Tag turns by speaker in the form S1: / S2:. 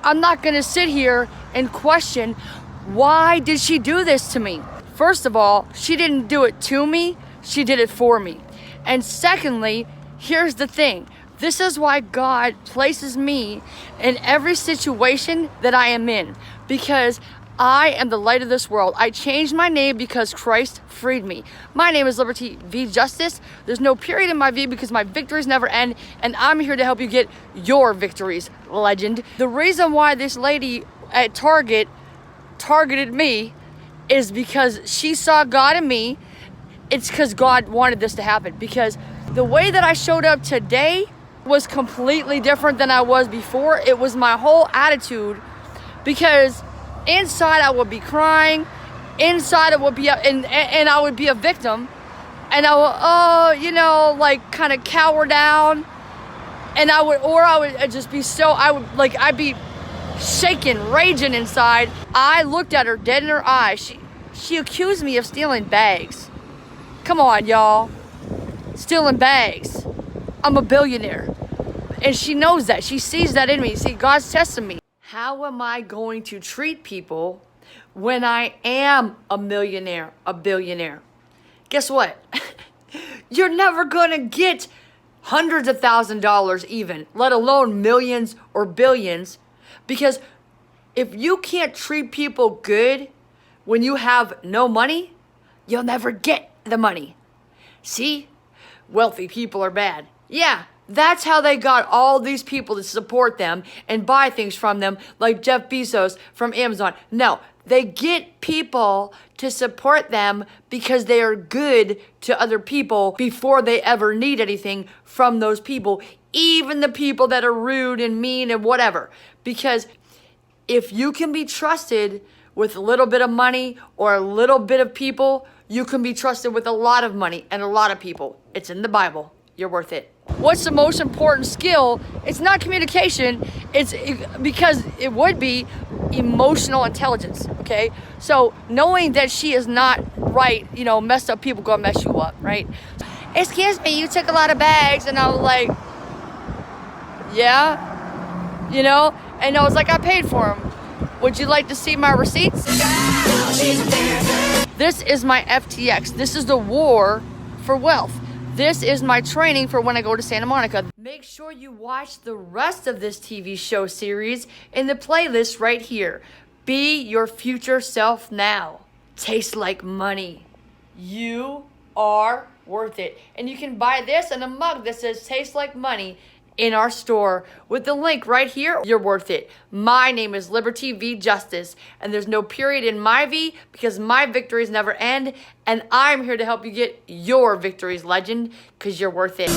S1: I'm not gonna sit here and question, why did she do this to me? First of all, she didn't do it to me, she did it for me. And secondly, here's the thing. This is why God places me in every situation that I am in, because I am the light of this world. I changed my name because Christ freed me. My name is Liberty V Justice. There's no period in my V because my victories never end, and I'm here to help you get your victories, legend. The reason why this lady at Target targeted me is because she saw God in me. It's because God wanted this to happen, because the way that I showed up today was completely different than I was before. It was my whole attitude, because inside I would be crying, inside it would be and I would be a victim, and I would like kind of cower down, and I would just be I'd be shaking, raging inside. I looked at her dead in her eyes. She accused me of stealing bags. Come on, y'all. Stealing bags. I'm a billionaire. And she knows that. She sees that in me. See, God's testing me. How am I going to treat people when I am a millionaire, a billionaire? Guess what? You're never going to get hundreds of $1,000s even, let alone millions or billions. Because if you can't treat people good when you have no money, you'll never get the money. See? Wealthy people are bad. Yeah, that's how they got all these people to support them and buy things from them, like Jeff Bezos from Amazon. No, they get people to support them because they are good to other people before they ever need anything from those people, even the people that are rude and mean and whatever. Because if you can be trusted with a little bit of money or a little bit of people, you can be trusted with a lot of money and a lot of people. It's in the Bible. You're worth it. What's the most important skill? It's not communication. Because it would be emotional intelligence, okay? So knowing that she is not right, messed up people gonna mess you up, right? Excuse me, you took a lot of bags. And I was like, yeah, and I was like, I paid for them. Would you like to see my receipts? This is my FTX. This is the war for wealth. This is my training for when I go to Santa Monica. Make sure you watch the rest of this TV show series in the playlist right here. Be your future self now. Taste like money. You are worth it. And you can buy this in a mug that says taste like money in our store with the link right here. You're worth it. My name is Liberty V Justice, and there's no period in my V because my victories never end, and I'm here to help you get your victories, legend, because you're worth it.